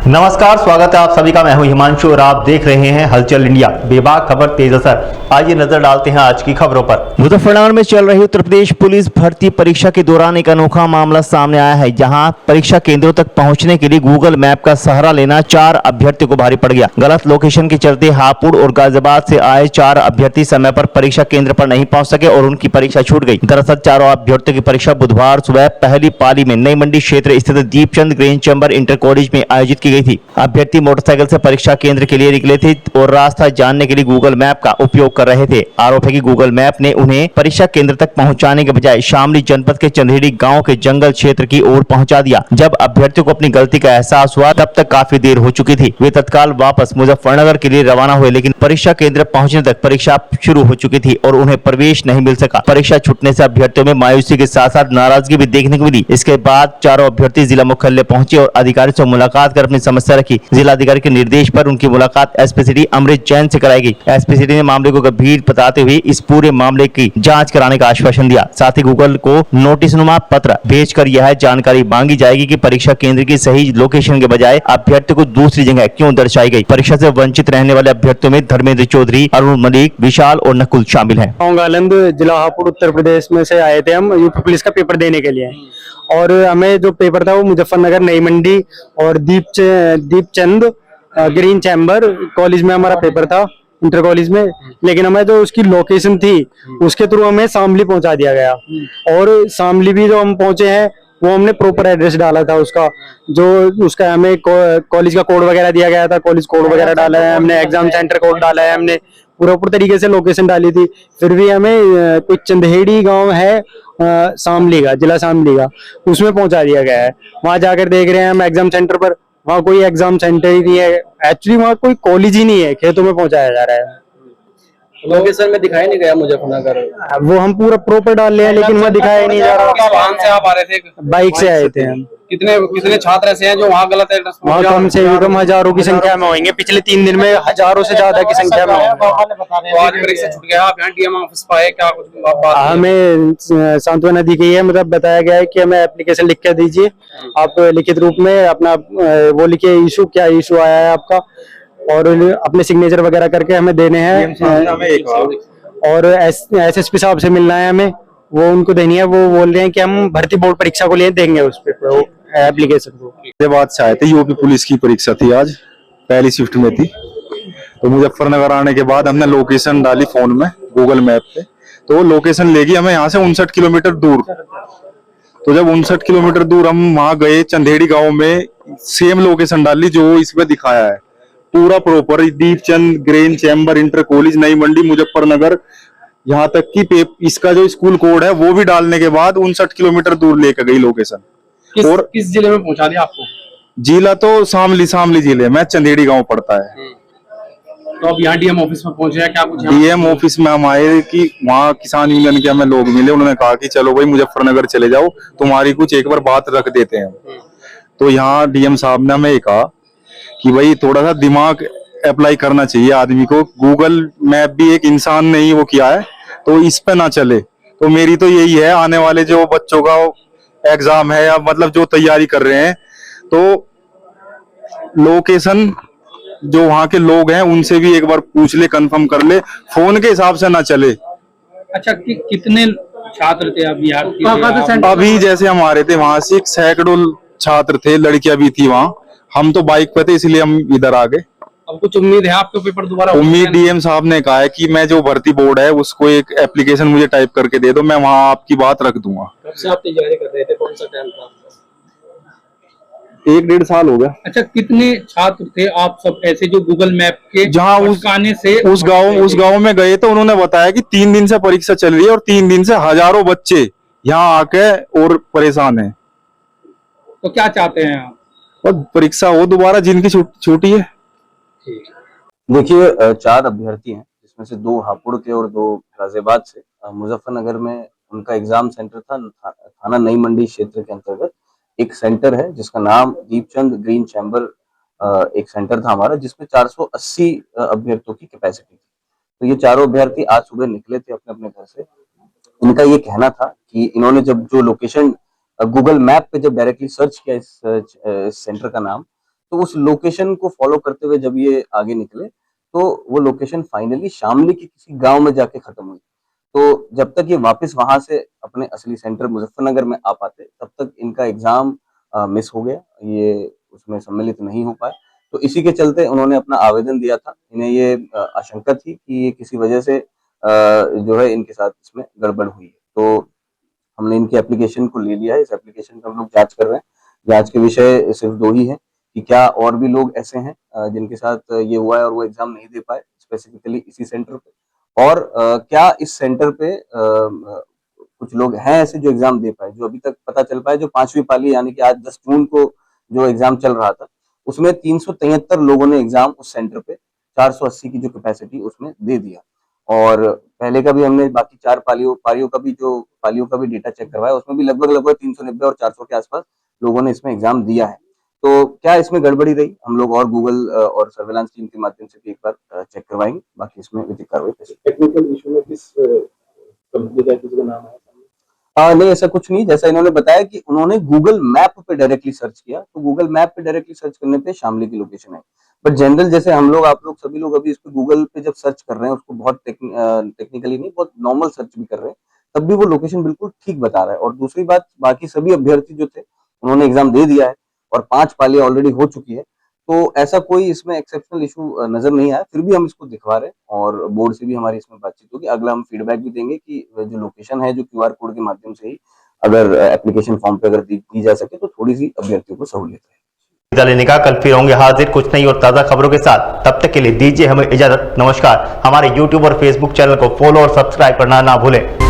नमस्कार, स्वागत है आप सभी का। मैं हूं हिमांशु और आप देख रहे हैं हलचल इंडिया। बेबाक खबर तेज असर। आइए नजर डालते हैं आज की खबरों पर। मुजफ्फरनगर में चल रही उत्तर प्रदेश पुलिस भर्ती परीक्षा के दौरान एक अनोखा मामला सामने आया है, जहां परीक्षा केंद्रों तक पहुंचने के लिए गूगल मैप का सहारा लेना 4 अभ्यर्थियों को भारी पड़ गया। गलत लोकेशन के चलते हापुड़ और गाजियाबाद से आए 4 अभ्यर्थी समय पर परीक्षा केंद्र पर नहीं पहुंच सके और उनकी परीक्षा छूट गई। दरअसल चारों अभ्यर्थियों की परीक्षा बुधवार सुबह पहली पाली में नई मंडी क्षेत्र स्थित Deepchand green chamber inter college में आयोजित की गई थी। अभ्यर्थी मोटरसाइकिल से परीक्षा केंद्र के लिए निकले थे और रास्ता जानने के लिए गूगल मैप का उपयोग कर रहे थे। आरोप है कि गूगल मैप ने उन्हें परीक्षा केंद्र तक पहुंचाने के बजाय शामली जनपद के चंदेड़ी गांव के जंगल क्षेत्र की ओर पहुंचा दिया। जब अभ्यर्थियों को अपनी गलती का एहसास हुआ तब तक काफी देर हो चुकी थी। वे तत्काल वापस मुजफ्फरनगर के लिए रवाना हुए, लेकिन परीक्षा केंद्र पहुंचने तक परीक्षा शुरू हो चुकी थी और उन्हें प्रवेश नहीं मिल सका। परीक्षा छूटने से अभ्यर्थियों में मायूसी के साथ साथ नाराजगी भी देखने को मिली। इसके बाद चारों अभ्यर्थी जिला मुख्यालय पहुंचे और अधिकारियों से मुलाकात कर अपनी समस्या रखी। जिलाधिकारी के निर्देश पर उनकी मुलाकात एसपी सिटी अमृत जैन से कराई गई। एसपी सिटी ने मामले को गंभीर बताते हुए इस पूरे मामले की जांच कराने का आश्वासन दिया। साथ ही गूगल को नोटिसनुमा पत्र भेजकर यह जानकारी मांगी जाएगी कि परीक्षा केंद्र की सही लोकेशन के बजाय अभ्यर्थी को दूसरी जगह क्यों दर्शाई गई। परीक्षा से वंचित रहने वाले अभ्यर्थियों में धर्मेंद्र चौधरी, अरुण मलिक, विशाल और नकुल शामिल हैं। आनंद जिला हापुड़ उत्तर प्रदेश में से आए थे हम यूपी पुलिस का पेपर देने के लिए। और हमें जो पेपर था वो मुजफ्फरनगर नई मंडी और दीपचंद ग्रीन चैम्बर कॉलेज में हमारा पेपर था, इंटर कॉलेज में। लेकिन हमें जो उसकी लोकेशन थी उसके थ्रू हमें शामली पहुंचा दिया गया। और शामली भी जो हम पहुंचे हैं वो हमने प्रॉपर एड्रेस डाला था उसका, जो उसका हमें कॉलेज का कोड वगैरह दिया गया था, कॉलेज कोड वगैरह डाला है हमने, एग्जाम सेंटर कोड डाला है हमने, पूरा तरीके से लोकेशन डाली थी। फिर भी हमें कुछ चंदेड़ी गांव है शामली का, जिला शामली का, उसमें पहुंचा दिया गया है। वहां जाकर देख रहे हैं हम एग्जाम सेंटर पर, वहाँ कोई एग्जाम सेंटर ही नहीं है। एक्चुअली वहाँ कोई कॉलेज ही नहीं है, खेतों में पहुंचाया जा रहा है। लोकेशन में दिखाई नहीं गया मुजफ्फरनगर। वो हम पूरा प्रॉपर डाल रहे हैं लेकिन वहाँ दिखाया नहीं जा रहा। वाहन से आप आ रहे थे? बाइक से आए थे हम। कितने छात्र ऐसे हैं जो वहाँ गलत एड्रेस? वहाँ कम से कम हजारों की संख्या में होंगे। पिछले 3 दिन में हजारों से ज्यादा की संख्या में होंगे। तो आज परीक्षा छूट गया, आप यहाँ डीएम ऑफिस पाए क्या कुछ बात? हमें सांत्वना दी गई है, मतलब बताया गया है कि हमें एप्लीकेशन लिख कर दीजिए आप, लिखित रूप में अपना वो लिखिए इशू, क्या इशू आया है आपका, और अपने सिग्नेचर वगैरह करके हमें देने हैं। और एसएसपी साहब से मिलना है हमें, वो उनको देनी है। वो बोल रहे हैं कि हम भर्ती बोर्ड परीक्षा को लिए देंगे उस पे एप्लीकेशन को। बात से आए थे, यूपी पुलिस की परीक्षा थी आज, पहली शिफ्ट में थी। तो मुजफ्फरनगर आने के बाद हमने लोकेशन डाली फोन में गूगल मैप पे, तो वो लोकेशन लेगी हमें यहाँ से 59 किलोमीटर दूर। तो जब 59 किलोमीटर दूर हम वहां गए चंदेड़ी गांव में, सेम लोकेशन डाली जो इसमें दिखाया है, पूरा proper Deepchand green chamber inter college Nai Mandi Muzaffarnagar, यहाँ तक कि इसका जो स्कूल कोड है वो भी डालने के बाद 59 किलोमीटर दूर लेकर गई लोकेशन। और किस जिले में पहुंचा दिया आपको? जिला तो शामली जिले में चंदेड़ी गांव पड़ता है। तो अब यहाँ डीएम ऑफिस में पहुंचे हैं क्या कुछ? डीएम ऑफिस में हम आए कि वहाँ किसान यूनियन के हमें लोग मिले, उन्होंने कहा कि चलो भाई मुजफ्फरनगर चले जाओ, तुम्हारी कुछ एक बार बात रख देते हैं। तो यहाँ डीएम साहब ने हमें कहा कि भाई थोड़ा सा दिमाग अप्लाई करना चाहिए आदमी को, गूगल मैप भी एक इंसान ने ही वो किया है, तो इस पे ना चले। तो मेरी तो यही है, आने वाले जो बच्चों का एग्जाम है या मतलब जो तैयारी कर रहे हैं, तो लोकेशन जो वहाँ के लोग हैं उनसे भी एक बार पूछ ले, कंफर्म कर ले, फोन के हिसाब से ना चले। अच्छा, कितने छात्र थे अभी? अभी जैसे हम आ रहे थे वहां से सैकड़ों छात्र थे, लड़कियां भी थी वहाँ। हम तो बाइक पे थे इसलिए हम इधर आ गए। अब कुछ उम्मीद है आपके पेपर दोबारा? उम्मीद डीएम साहब ने कहा है कि मैं जो भर्ती बोर्ड है उसको एक एप्लीकेशन मुझे टाइप करके दे दो, मैं वहां आपकी बात रख दूंगा। कब से आप तैयारी कर रहे थे? कौन सा टाइम था? 1-1.5 साल हो गया। अच्छा, कितने छात्र थे आप सब ऐसे जो गूगल मैप के जहाँ उस गांव में गए तो उन्होंने बताया कि 3 दिन से परीक्षा चल रही है और 3 दिन से हजारों बच्चे यहाँ आके और परेशान हैं। तो क्या चाहते हैं आप? और परीक्षा हो दोबारा, जिनकी छूटी है। देखिए, 4 अभ्यर्थी हैं जिसमें से 2 हापुड़ के और 2 गाजियाबाद से। मुजफ्फरनगर में उनका एग्जाम सेंटर था, थाना नई मंडी क्षेत्र के अंतर्गत एक सेंटर है जिसका नाम दीपचंद ग्रीन चैम्बर एक सेंटर था हमारा, जिसमें 480 अभ्यर्थियों की कैपेसिटी थी। तो ये चारों अभ्यर्थी आज सुबह निकले थे अपने अपने घर से। इनका ये कहना था कि इन्होंने जब जो लोकेशन गूगल मैप पे जब डायरेक्टली सर्च किया इस सेंटर का नाम, तो उस लोकेशन को फॉलो करते हुए जब ये आगे निकले तो वो लोकेशन फाइनली शामली के किसी गांव में जाके खत्म हुई। तो जब तक ये वापस वहां से अपने असली सेंटर मुजफ्फरनगर में आ पाते तब तक इनका एग्जाम मिस हो गया, ये उसमें सम्मिलित नहीं हो पाए। तो इसी के चलते उन्होंने अपना आवेदन दिया था। इन्हें ये आशंका थी कि ये किसी वजह से जो है इनके साथ इसमें गड़बड़ हुई है। तो हमने इनकी एप्लीकेशन को ले लिया है। इस एप्लीकेशन का हम लोग जांच कर रहे हैं। जांच के विषय सिर्फ दो ही हैं कि क्या और भी लोग ऐसे हैं जिनके साथ ये हुआ है और वो एग्जाम नहीं दे पाए स्पेसिफिकली इसी सेंटर पे, और क्या इस सेंटर पे कुछ लोग हैं ऐसे जो एग्जाम दे पाए। जो अभी तक पता चल पाए, जो 5वीं पाली यानी कि आज 10 जून को जो एग्जाम चल रहा था उसमें 373 लोगों ने एग्जाम उस सेंटर पे 480 की जो कैपेसिटी उसमें दे दिया। और पहले का भी हमने बाकी 4 पालियों का भी डेटा चेक करवाया, उसमें भी लगभग 390 और 400 के आसपास लोगों ने इसमें एग्जाम दिया है। तो क्या इसमें गड़बड़ी रही, हम लोग और गूगल और सर्वेलांस टीम के माध्यम से भी एक बार चेक करवाएंगे। बाकी इसमें विधिक कार्रवाई करेंगे। टेक्निकल इशू में किस कंपनी का किसी का नाम है? नहीं, ऐसा कुछ नहीं। जैसा इन्होंने बताया कि उन्होंने गूगल मैप पे डायरेक्टली सर्च किया, तो गूगल मैप पे डायरेक्टली सर्च करने पे शामली की लोकेशन है। बट जनरल जैसे हम लोग, आप लोग, सभी लोग अभी इस पे गूगल पे जब सर्च कर रहे हैं, उसको बहुत टेक्निकली नहीं, बहुत नॉर्मल सर्च भी कर रहे हैं, तब भी वो लोकेशन बिल्कुल ठीक बता रहा है। और दूसरी बात, बाकी सभी अभ्यर्थी जो थे उन्होंने एग्जाम दे दिया है और 5 पालियां ऑलरेडी हो चुकी है। तो ऐसा कोई इसमें एक्सेप्शनल इशू नजर नहीं आया। फिर भी हम इसको दिखवा रहे हैं और बोर्ड से भी हमारी इसमें बातचीत होगी। अगला हम फीडबैक भी देंगे कि जो लोकेशन है, जो QR कोड के माध्यम से ही अगर एप्लीकेशन फॉर्म पे अगर दी जा सके तो थोड़ी सी अभ्यर्थियों को सहूलियत है। विदा लेने का कल फिर होंगे हाजिर कुछ नई और ताज़ा खबरों के साथ। तब तक के लिए दीजिए हमें इजाजत। नमस्कार। हमारे YouTube और Facebook चैनल को फॉलो और सब्सक्राइब करना ना भूलें।